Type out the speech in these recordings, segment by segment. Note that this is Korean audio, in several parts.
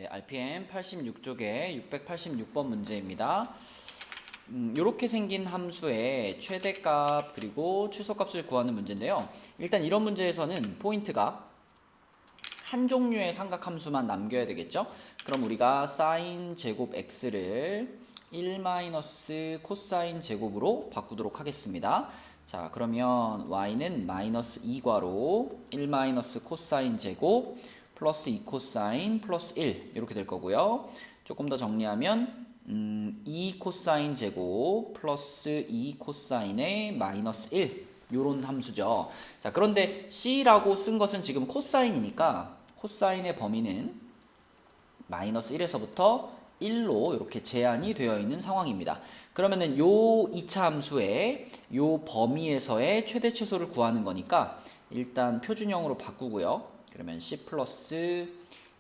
네, RPM 86쪽의 686번 문제입니다. 이렇게 생긴 함수의 최대값 그리고 최소값을 구하는 문제인데요. 일단 이런 문제에서는 포인트가 한 종류의 삼각함수만 남겨야 되겠죠. 그럼 우리가 사인 제곱 x를 1 코사인 제곱으로 바꾸도록 하겠습니다. 자, 그러면 y는 마이너스 2괄호 1 코사인 제곱 플러스 2 코사인 플러스 1 이렇게 될 거고요. 조금 더 정리하면 2 코사인 제곱 플러스 2 코사인의 마이너스 1 요런 함수죠. 자, 그런데 C라고 쓴 것은 지금 코사인이니까 코사인의 범위는 마이너스 1에서부터 1로 이렇게 제한이 되어 있는 상황입니다. 그러면은 요 2차 함수의 요 범위에서의 최대 최소를 구하는 거니까 일단 표준형으로 바꾸고요. 그러면 C 플러스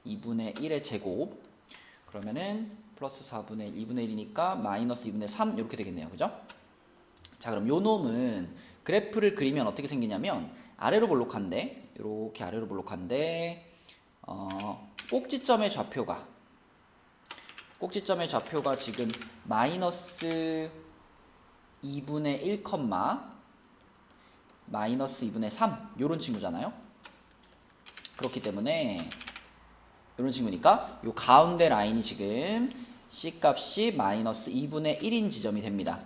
2분의 1의 제곱 그러면은 플러스 4분의 1, 2분의 1이니까 마이너스 2분의 3 이렇게 되겠네요. 그죠? 자, 그럼 요 놈은 그래프를 그리면 어떻게 생기냐면 아래로 볼록한데 이렇게 아래로 볼록한데 꼭지점의 좌표가 지금 마이너스 2분의 1, 마이너스 2분의 3 요런 친구잖아요. 그렇기 때문에 이런 친구니까 요 가운데 라인이 지금 C 값이 마이너스 2분의 1인 지점이 됩니다.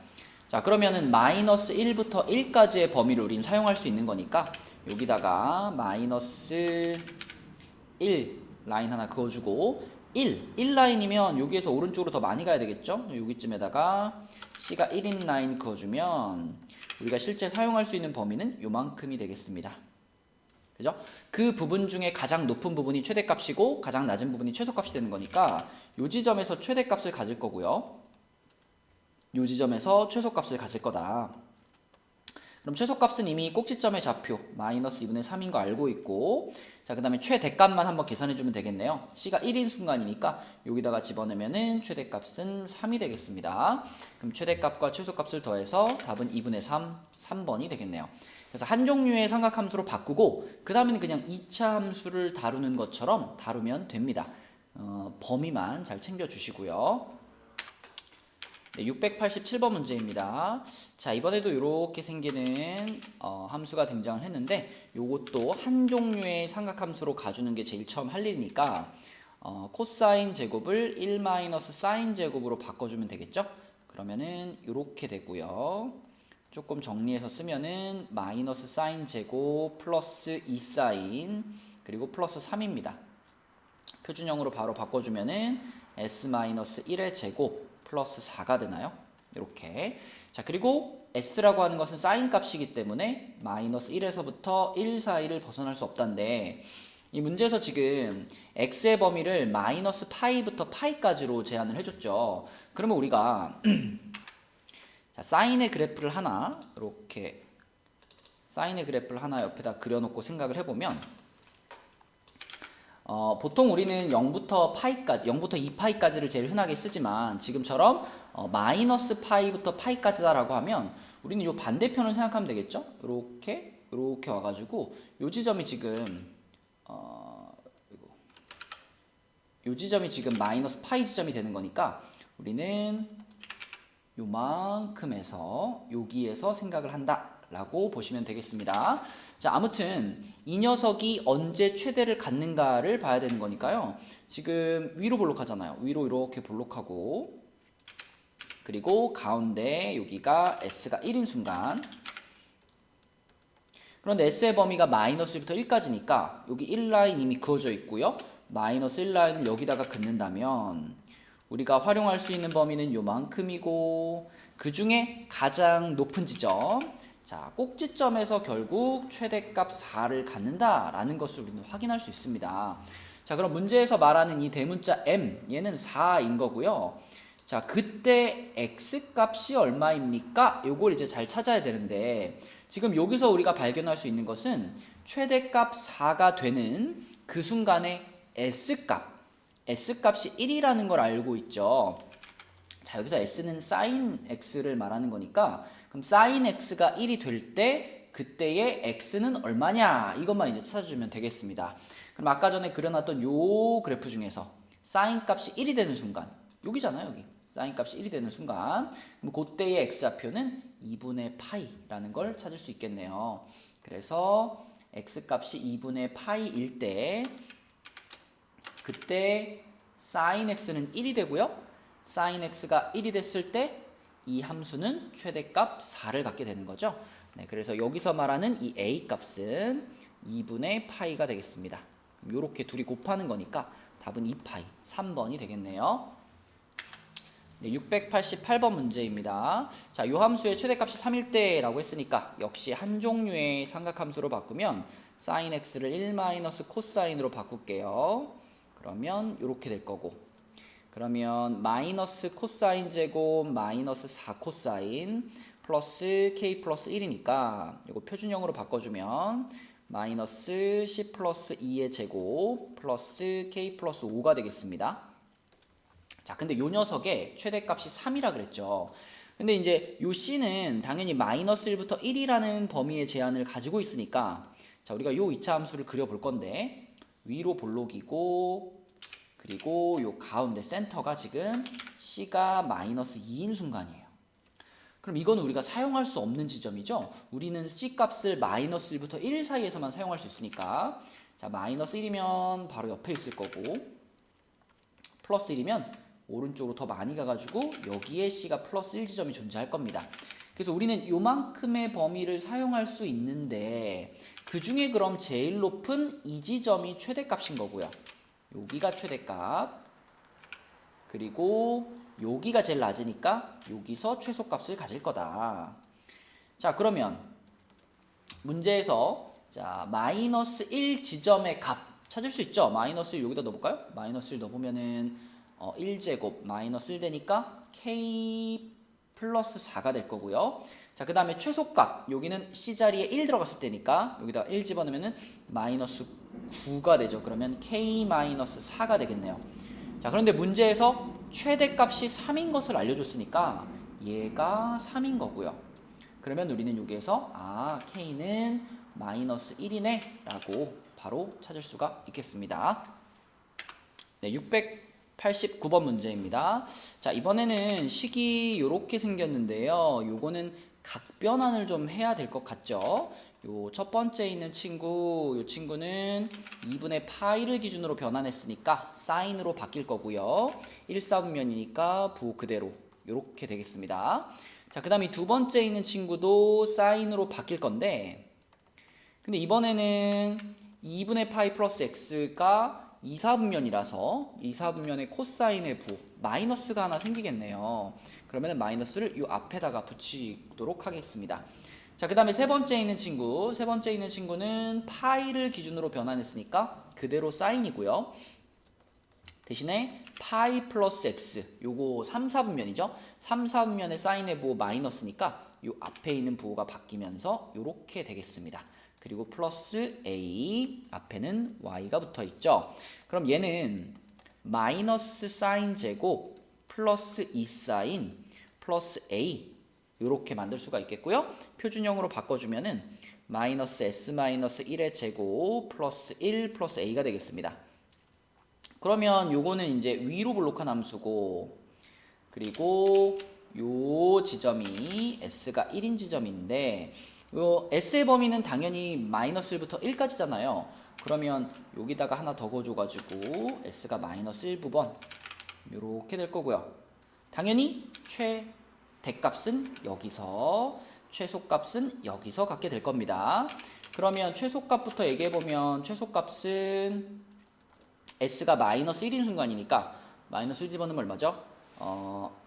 자, 그러면은 마이너스 1부터 1까지의 범위를 우린 사용할 수 있는 거니까 여기다가 마이너스 1 라인 하나 그어주고 1 라인이면 여기에서 오른쪽으로 더 많이 가야 되겠죠? 여기쯤에다가 C가 1인 라인 그어주면 우리가 실제 사용할 수 있는 범위는 요만큼이 되겠습니다. 그죠? 그 부분 중에 가장 높은 부분이 최대값이고 가장 낮은 부분이 최소값이 되는 거니까 요 지점에서 최대값을 가질 거고요. 요 지점에서 최소값을 가질 거다. 그럼 최소값은 이미 꼭지점의 좌표 마이너스 2분의 3인 거 알고 있고 자, 그 다음에 최대값만 한번 계산해 주면 되겠네요. C가 1인 순간이니까 여기다가 집어넣으면 최대값은 3이 되겠습니다. 그럼 최대값과 최소값을 더해서 답은 2분의 3번이 되겠네요. 그래서 한 종류의 삼각함수로 바꾸고 그 다음에는 그냥 2차 함수를 다루는 것처럼 다루면 됩니다. 범위만 잘 챙겨주시고요. 네, 687번 문제입니다. 자, 이번에도 이렇게 생기는 함수가 등장을 했는데 요것도 한 종류의 삼각함수로 가주는 게 제일 처음 할 일이니까 코사인 제곱을 1 사인 제곱으로 바꿔주면 되겠죠? 그러면은 이렇게 되고요. 조금 정리해서 쓰면은 마이너스 사인 제곱 플러스 2 사인 그리고 플러스 3입니다. 표준형으로 바로 바꿔주면은 S-1의 제곱 플러스 4가 되나요? 이렇게. 자, 그리고 S라고 하는 것은 사인 값이기 때문에 마이너스 1에서부터 1 사이를 벗어날 수 없다는데 이 문제에서 지금 X의 범위를 마이너스 파이부터 파이까지로 제한을 해줬죠. 그러면 우리가 자, 사인의 그래프를 하나 이렇게 사인의 그래프를 하나 옆에다 그려놓고 생각을 해보면 보통 우리는 0부터 파이까지 0부터 2파이까지를 제일 흔하게 쓰지만 지금처럼 마이너스 파이부터 파이까지다라고 하면 우리는 이 반대편을 생각하면 되겠죠? 이렇게 와가지고 요 지점이 지금 요 지점이 지금 마이너스 파이 지점이 되는 거니까 우리는 요만큼에서 여기에서 생각을 한다라고 보시면 되겠습니다. 자, 아무튼 이 녀석이 언제 최대를 갖는가를 봐야 되는 거니까요. 지금 위로 볼록하잖아요. 위로 이렇게 볼록하고 그리고 가운데 여기가 S가 1인 순간 그런데 S의 범위가 마이너스 1부터 1까지니까 여기 1라인 이미 그어져 있고요. 마이너스 1라인을 여기다가 긋는다면 우리가 활용할 수 있는 범위는 요만큼이고 그 중에 가장 높은 지점 자, 꼭지점에서 결국 최대값 4를 갖는다라는 것을 우리는 확인할 수 있습니다. 자, 그럼 문제에서 말하는 이 대문자 M 얘는 4인 거고요. 자, 그때 X값이 얼마입니까? 요걸 이제 잘 찾아야 되는데 지금 여기서 우리가 발견할 수 있는 것은 최대값 4가 되는 그 순간의 S값이 1이라는 걸 알고 있죠. 자, 여기서 S는 sin X를 말하는 거니까 그럼 sin X가 1이 될 때 그때의 X는 얼마냐 이것만 이제 찾아주면 되겠습니다. 그럼 아까 전에 그려놨던 요 그래프 중에서 사인 값이 1이 되는 순간, 여기잖아요, 여기. 사인 값이 1이 되는 순간, 그럼 그때의 x좌표는 2분의 파이라는 걸 찾을 수 있겠네요. 그래서 x 값이 2분의 파이일 때, 그때 사인 x는 1이 되고요. 사인 x가 1이 됐을 때 이 함수는 최대값 4를 갖게 되는 거죠. 네, 그래서 여기서 말하는 이 a 값은 2분의 파이가 되겠습니다. 이렇게 둘이 곱하는 거니까 답은 2파이, 3번이 되겠네요. 네, 688번 문제입니다. 자, 요 함수의 최대값이 3일 때라고 했으니까 역시 한 종류의 삼각함수로 바꾸면 sin x를 1 코사인으로 바꿀게요. 그러면 이렇게 될 거고, 그러면 마이너스 코사인 제곱 마이너스 4 코사인 플러스 k 플러스 1이니까 이거 표준형으로 바꿔주면 마이너스 c 플러스 2의 제곱 플러스 k 플러스 5가 되겠습니다. 자, 근데 요 녀석의 최대값이 3이라 그랬죠. 근데 이제 요 c는 당연히 마이너스 1부터 1이라는 범위의 제한을 가지고 있으니까, 자, 우리가 요 이차 함수를 그려볼 건데, 위로 볼록이고, 그리고 요 가운데 센터가 지금 c가 마이너스 2인 순간이에요. 그럼 이건 우리가 사용할 수 없는 지점이죠. 우리는 c 값을 마이너스 1부터 1 사이에서만 사용할 수 있으니까, 자, 마이너스 1이면 바로 옆에 있을 거고, 플러스 1이면 오른쪽으로 더 많이 가가지고 여기에 c가 플러스 1 지점이 존재할 겁니다. 그래서 우리는 요만큼의 범위를 사용할 수 있는데, 그 중에 그럼 제일 높은 이 지점이 최대값인 거고요. 여기가 최대값, 그리고 여기가 제일 낮으니까 여기서 최소값을 가질 거다. 자, 그러면 문제에서 자, 마이너스 1 지점의 값 찾을 수 있죠. 마이너스 1 여기다 넣어볼까요? 마이너스 1 넣어보면은 1제곱 마이너스 1 되니까 k 플러스 4가 될 거고요. 자, 그 다음에 최소값, 여기는 c자리에 1 들어갔을 때니까 여기다 1 집어넣으면은 마이너스 9가 되죠. 그러면 k 마이너스 4가 되겠네요. 자, 그런데 문제에서 최대값이 3인 것을 알려줬으니까 얘가 3인 거고요. 그러면 우리는 여기에서 k는 마이너스 1이네 라고 바로 찾을 수가 있겠습니다. 네, 689번 문제입니다. 자, 이번에는 식이 이렇게 생겼는데요. 요거는 각변환을 좀 해야 될 것 같죠. 요 첫 번째 있는 친구, 요 친구는 2분의 파이를 기준으로 변환했으니까 사인으로 바뀔 거고요. 1사분면이니까 부 그대로 이렇게 되겠습니다. 자, 그 다음에 두 번째 있는 친구도 사인으로 바뀔 건데, 근데 이번에는 2분의 파이 플러스 x가 2사분면이라서 2사분면의 코사인의 부 마이너스가 하나 생기겠네요. 그러면 마이너스를 이 앞에다가 붙이도록 하겠습니다. 자, 그 다음에 세 번째 있는 친구는 파이를 기준으로 변환했으니까 그대로 사인이고요. 대신에 파이 플러스 x, 요거 3, 4분면이죠. 3, 4분면의 사인의 부호 마이너스니까 요 앞에 있는 부호가 바뀌면서 요렇게 되겠습니다. 그리고 플러스 a, 앞에는 y가 붙어 있죠. 그럼 얘는 마이너스 사인 제곱 플러스 2 사인 플러스 a, 이렇게 만들 수가 있겠고요. 표준형으로 바꿔주면은 마이너스 s 마이너스 1의 제곱 플러스 1 플러스 a가 되겠습니다. 그러면 요거는 이제 위로 볼록한 함수고, 그리고 요 지점이 s가 1인 지점인데, 요 s의 범위는 당연히 마이너스 1부터 1까지잖아요. 그러면 여기다가 하나 더 거줘가지고 s가 마이너스 1부번 요렇게 될 거고요. 당연히 최대값은 여기서, 최소값은 여기서 갖게 될 겁니다. 그러면 최소값부터 얘기해보면 최소값은 s가 마이너스 1인 순간이니까 마이너스 1 집어넣으면 얼마죠?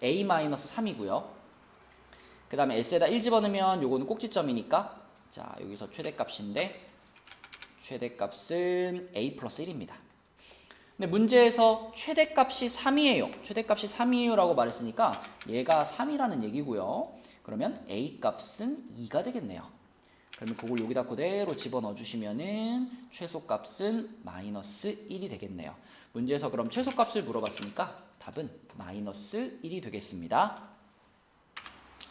a 마이너스 3이고요. 그 다음에 s에다 1 집어넣으면 요거는 꼭지점이니까, 자, 여기서 최대값인데 최대값은 a 플러스 1입니다. 근데 문제에서 최대값이 3이에요. 최대값이 3이에요 라고 말했으니까 얘가 3이라는 얘기고요. 그러면 a 값은 2가 되겠네요. 그러면 그걸 여기다 그대로 집어넣어 주시면은 최소값은 마이너스 1이 되겠네요. 문제에서 그럼 최소값을 물어봤으니까 답은 마이너스 1이 되겠습니다.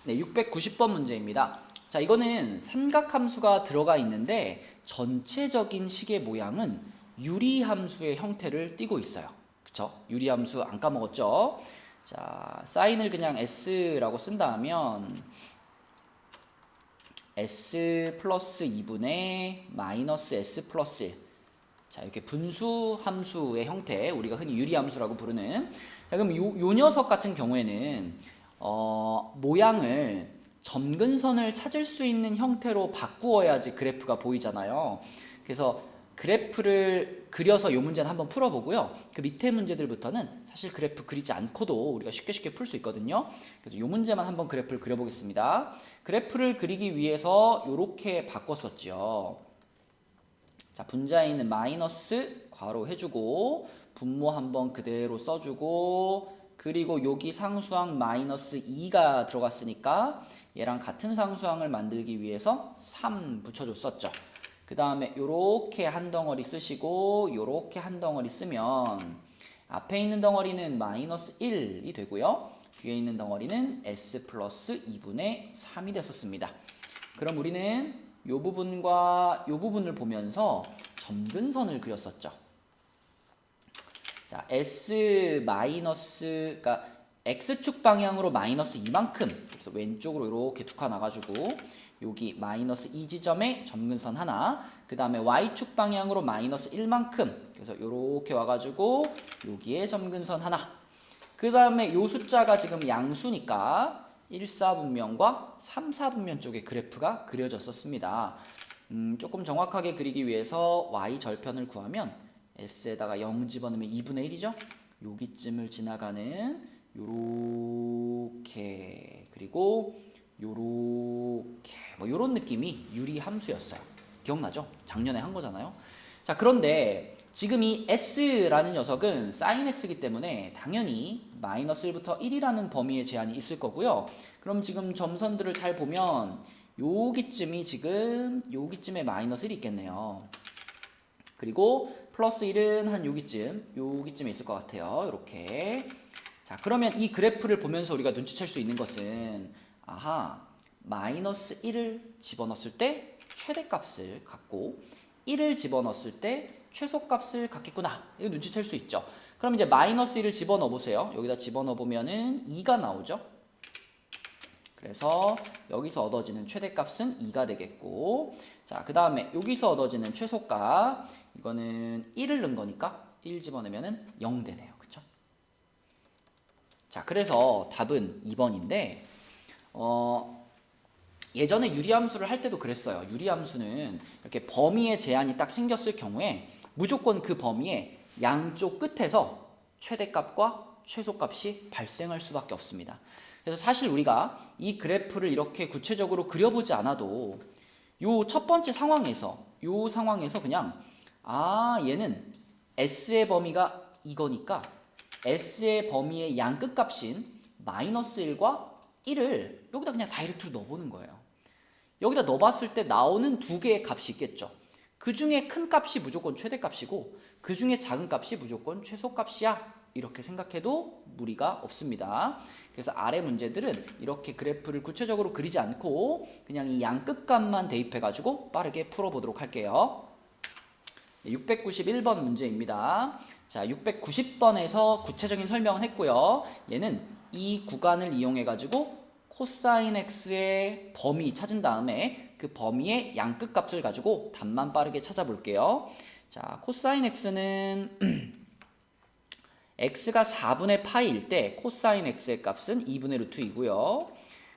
네, 690번 문제입니다. 자, 이거는 삼각함수가 들어가 있는데 전체적인 식의 모양은 유리함수의 형태를 띠고 있어요. 그쵸? 유리함수 안 까먹었죠? 자, 사인을 그냥 S라고 쓴다면 S 플러스 2분의 마이너스 S 플러스 1. 자, 이렇게 분수 함수의 형태, 우리가 흔히 유리함수라고 부르는. 자, 그럼 요 녀석 같은 경우에는 모양을 점근선을 찾을 수 있는 형태로 바꾸어야지 그래프가 보이잖아요. 그래서 그래프를 그려서 요 문제는 한번 풀어보고요. 그 밑에 문제들부터는 사실 그래프 그리지 않고도 우리가 쉽게 풀 수 있거든요. 그래서 요 문제만 한번 그래프를 그려보겠습니다. 그래프를 그리기 위해서 요렇게 바꿨었죠. 자, 분자에 있는 마이너스 괄호 해주고 분모 한번 그대로 써주고 그리고 여기 상수항 마이너스 2가 들어갔으니까 얘랑 같은 상수항을 만들기 위해서 3 붙여줬었죠. 그 다음에 요렇게 한 덩어리 쓰시고 요렇게 한 덩어리 쓰면 앞에 있는 덩어리는 마이너스 1이 되고요. 뒤에 있는 덩어리는 S 플러스 2분의 3이 됐었습니다. 그럼 우리는 요 부분과 요 부분을 보면서 점근선을 그렸었죠. 자, S 마이너스, 그러니까 X축 방향으로 마이너스 이만큼, 그래서 왼쪽으로 이렇게 두 칸 나가지고 여기 마이너스 2 지점에 점근선 하나, 그 다음에 Y축 방향으로 마이너스 1만큼, 그래서 이렇게 와가지고 여기에 점근선 하나, 그 다음에 요 숫자가 지금 양수니까 1사분면과 3사분면 쪽에 그래프가 그려졌었습니다. 조금 정확하게 그리기 위해서 Y 절편을 구하면 S에다가 0 집어넣으면 2분의 1이죠? 여기쯤을 지나가는 요렇게, 그리고 요렇게, 뭐 요런 느낌이 유리함수였어요. 기억나죠? 작년에 한 거잖아요. 자, 그런데 지금 이 S라는 녀석은 sin X이기 때문에 당연히 마이너스 1부터 1이라는 범위의 제한이 있을 거고요. 그럼 지금 점선들을 잘 보면 여기쯤이 지금 여기쯤에 마이너스 1이 있겠네요. 그리고 플러스 1은 한 여기쯤에 있을 것 같아요. 이렇게. 자, 그러면 이 그래프를 보면서 우리가 눈치챌 수 있는 것은 아하, 마이너스 1을 집어넣었을 때 최대값을 갖고 1을 집어넣었을 때 최소값을 갖겠구나. 이거 눈치챌 수 있죠. 그럼 이제 마이너스 1을 집어넣어 보세요. 여기다 집어넣어 보면은 2가 나오죠. 그래서 여기서 얻어지는 최대값은 2가 되겠고, 자, 그 다음에 여기서 얻어지는 최소값, 이거는 1을 넣은 거니까 1 집어넣으면 0 되네요. 그쵸? 자, 그래서 답은 2번인데 예전에 유리함수를 할 때도 그랬어요. 유리함수는 이렇게 범위의 제한이 딱 생겼을 경우에 무조건 그 범위의 양쪽 끝에서 최대값과 최소값이 발생할 수밖에 없습니다. 그래서 사실 우리가 이 그래프를 이렇게 구체적으로 그려보지 않아도 요 첫 번째 상황에서 그냥 얘는 S의 범위가 이거니까 S의 범위의 양 끝값인 마이너스 1과 1을 여기다 그냥 다이렉트로 넣어보는 거예요. 여기다 넣어봤을 때 나오는 두 개의 값이 있겠죠. 그 중에 큰 값이 무조건 최대값이고 그 중에 작은 값이 무조건 최소값이야. 이렇게 생각해도 무리가 없습니다. 그래서 아래 문제들은 이렇게 그래프를 구체적으로 그리지 않고 그냥 이 양 끝값만 대입해가지고 빠르게 풀어보도록 할게요. 691번 문제입니다. 자, 690번에서 구체적인 설명을 했고요. 얘는 이 구간을 이용해가지고 코사인 x의 범위 찾은 다음에 그 범위의 양 끝값을 가지고 답만 빠르게 찾아볼게요. 자, 코사인 x는 x가 4분의 파이일 때 코사인 x의 값은 2분의 루트 2고요.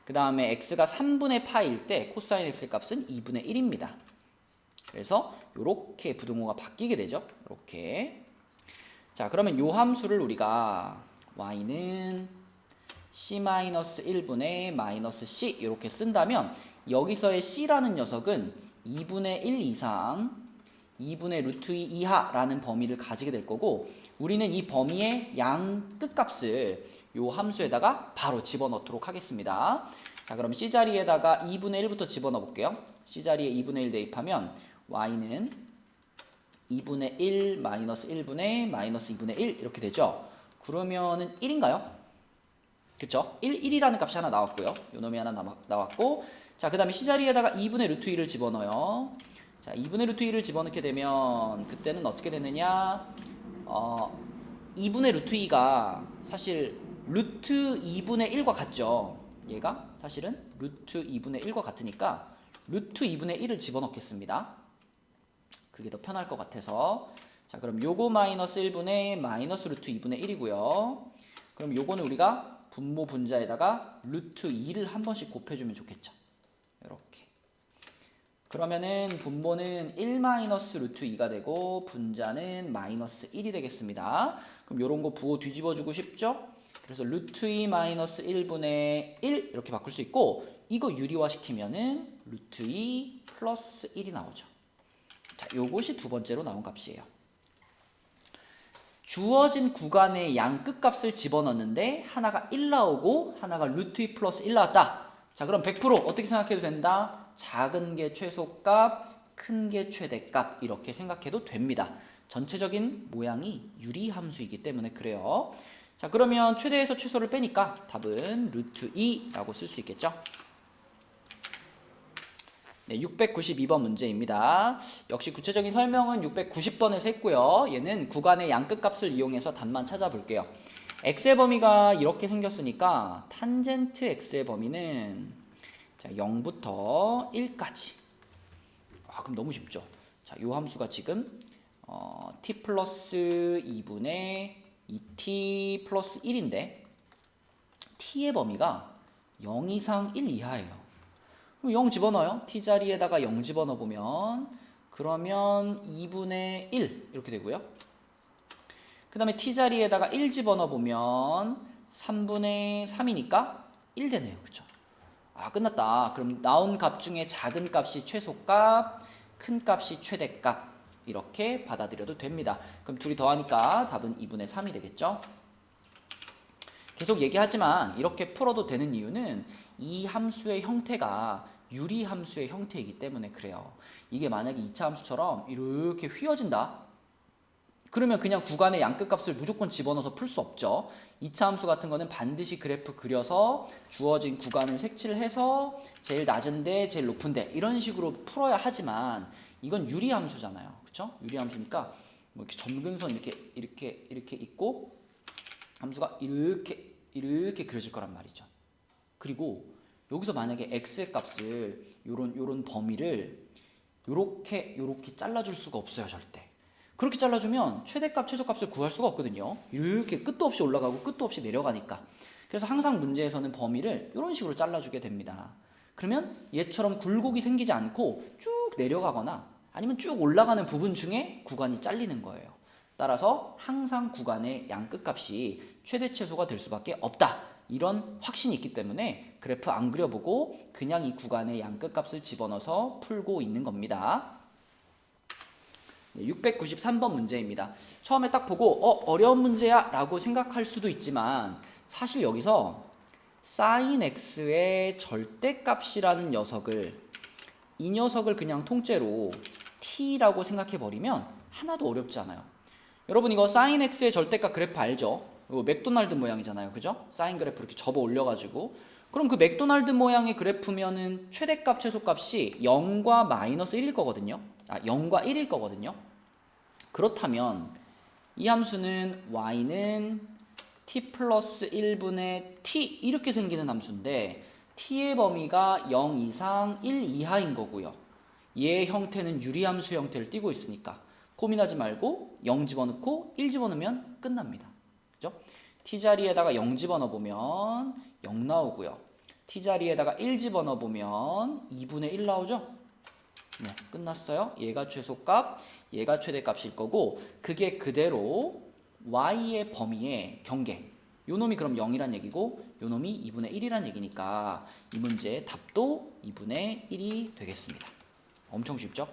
그 다음에 x가 3분의 파이일 때 코사인 x의 값은 2분의 1입니다. 그래서 이렇게 부등호가 바뀌게 되죠. 이렇게. 자, 그러면 요 함수를 우리가 y는 c-1분의 마이너스 c 이렇게 쓴다면 여기서의 c라는 녀석은 2분의 1 이상 2분의 루트 2 이하라는 범위를 가지게 될 거고 우리는 이 범위의 양 끝값을 요 함수에다가 바로 집어넣도록 하겠습니다. 자, 그럼 c자리에다가 2분의 1부터 집어넣어 볼게요. c자리에 2분의 1 대입하면 y는 2분의 1 마이너스 1분의 마이너스 2분의 1 이렇게 되죠. 그러면은 1인가요? 그쵸? 1이라는 값이 하나 나왔고요. 요 놈이 하나 나왔고 자, 그 다음에 c자리에다가 2분의 루트 2를 집어넣어요. 자, 2분의 루트 2를 집어넣게 되면 그때는 어떻게 되느냐 2 2분의 루트 2가 사실 루트 2분의 1과 같죠. 얘가 사실은 루트 2분의 1과 같으니까 루트 2분의 1을 집어넣겠습니다. 그게 더 편할 것 같아서. 자, 그럼 요거 마이너스 1분의 마이너스 루트 2분의 1이고요. 그럼 요거는 우리가 분모 분자에다가 루트 2를 한 번씩 곱해주면 좋겠죠. 이렇게. 그러면은 분모는 1 마이너스 루트 2가 되고 분자는 마이너스 1이 되겠습니다. 그럼 요런 거 부호 뒤집어주고 싶죠? 그래서 루트 2 마이너스 1분의 1 이렇게 바꿀 수 있고, 이거 유리화시키면은 루트 2 플러스 1이 나오죠. 자, 요것이 두 번째로 나온 값이에요. 주어진 구간의 양 끝값을 집어넣는데 하나가 1 나오고 하나가 루트 2 플러스 1 나왔다. 자, 그럼 100% 어떻게 생각해도 된다? 작은 게 최소값, 큰 게 최대값 이렇게 생각해도 됩니다. 전체적인 모양이 유리함수이기 때문에 그래요. 자, 그러면 최대에서 최소를 빼니까 답은 루트 2라고 쓸 수 있겠죠? 네, 692번 문제입니다. 역시 구체적인 설명은 690번에서 했고요. 얘는 구간의 양끝값을 이용해서 답만 찾아볼게요. x의 범위가 이렇게 생겼으니까 탄젠트 x의 범위는 자, 0부터 1까지. 그럼 너무 쉽죠. 자, 요 함수가 지금 t 플러스 2분의 2t 플러스 1인데 t의 범위가 0 이상 1 이하예요. 0 집어넣어요. t 자리에다가 0 집어넣어 보면 그러면 2분의 1 이렇게 되고요. 그 다음에 t 자리에다가 1 집어넣어 보면 3분의 3이니까 1 되네요. 그쵸? 끝났다. 그럼 나온 값 중에 작은 값이 최소값, 큰 값이 최대값 이렇게 받아들여도 됩니다. 그럼 둘이 더하니까 답은 2분의 3이 되겠죠? 계속 얘기하지만 이렇게 풀어도 되는 이유는 이 함수의 형태가 유리 함수의 형태이기 때문에 그래요. 이게 만약에 2차 함수처럼 이렇게 휘어진다? 그러면 그냥 구간의 양끝값을 무조건 집어넣어서 풀 수 없죠. 2차 함수 같은 거는 반드시 그래프 그려서 주어진 구간을 색칠을 해서 제일 낮은데 제일 높은데 이런 식으로 풀어야 하지만 이건 유리 함수잖아요. 그렇죠? 유리 함수니까 뭐 이렇게 점근선 이렇게 있고 함수가 이렇게 그려질 거란 말이죠. 그리고 여기서 만약에 x의 값을 요런 범위를 요렇게 잘라줄 수가 없어요. 절대. 그렇게 잘라주면 최대값, 최소값을 구할 수가 없거든요. 이렇게 끝도 없이 올라가고 끝도 없이 내려가니까. 그래서 항상 문제에서는 범위를 이런 식으로 잘라주게 됩니다. 그러면 얘처럼 굴곡이 생기지 않고 쭉 내려가거나 아니면 쭉 올라가는 부분 중에 구간이 잘리는 거예요. 따라서 항상 구간의 양끝값이 최대 최소가 될 수밖에 없다. 이런 확신이 있기 때문에 그래프 안 그려보고 그냥 이 구간의 양끝값을 집어넣어서 풀고 있는 겁니다. 693번 문제입니다. 처음에 딱 보고 어려운 문제야 라고 생각할 수도 있지만 사실 여기서 sin x의 절대값이라는 이 녀석을 그냥 통째로 t라고 생각해 버리면 하나도 어렵지 않아요. 여러분 이거 sin x의 절대값 그래프 알죠? 이거 맥도날드 모양이잖아요. 그죠? 사인 그래프 이렇게 접어 올려가지고 그럼 그 맥도날드 모양의 그래프면은 최대값 최소값이 0과 마이너스 1일 거거든요. 0과 1일 거거든요. 그렇다면 이 함수는 y는 t 플러스 1분의 t 이렇게 생기는 함수인데 t의 범위가 0 이상 1 이하인 거고요. 얘의 형태는 유리함수 형태를 띠고 있으니까 고민하지 말고 0 집어넣고 1 집어넣으면 끝납니다. 그죠? t자리에다가 0 집어넣어 보면 0 나오고요. t자리에다가 1 집어넣어 보면 2분의 1 나오죠? 네, 끝났어요. 얘가 최소값, 얘가 최대값일 거고 그게 그대로 y의 범위의 경계. 요 놈이 그럼 0이란 얘기고 요 놈이 2분의 1이란 얘기니까 이 문제의 답도 2분의 1이 되겠습니다. 엄청 쉽죠?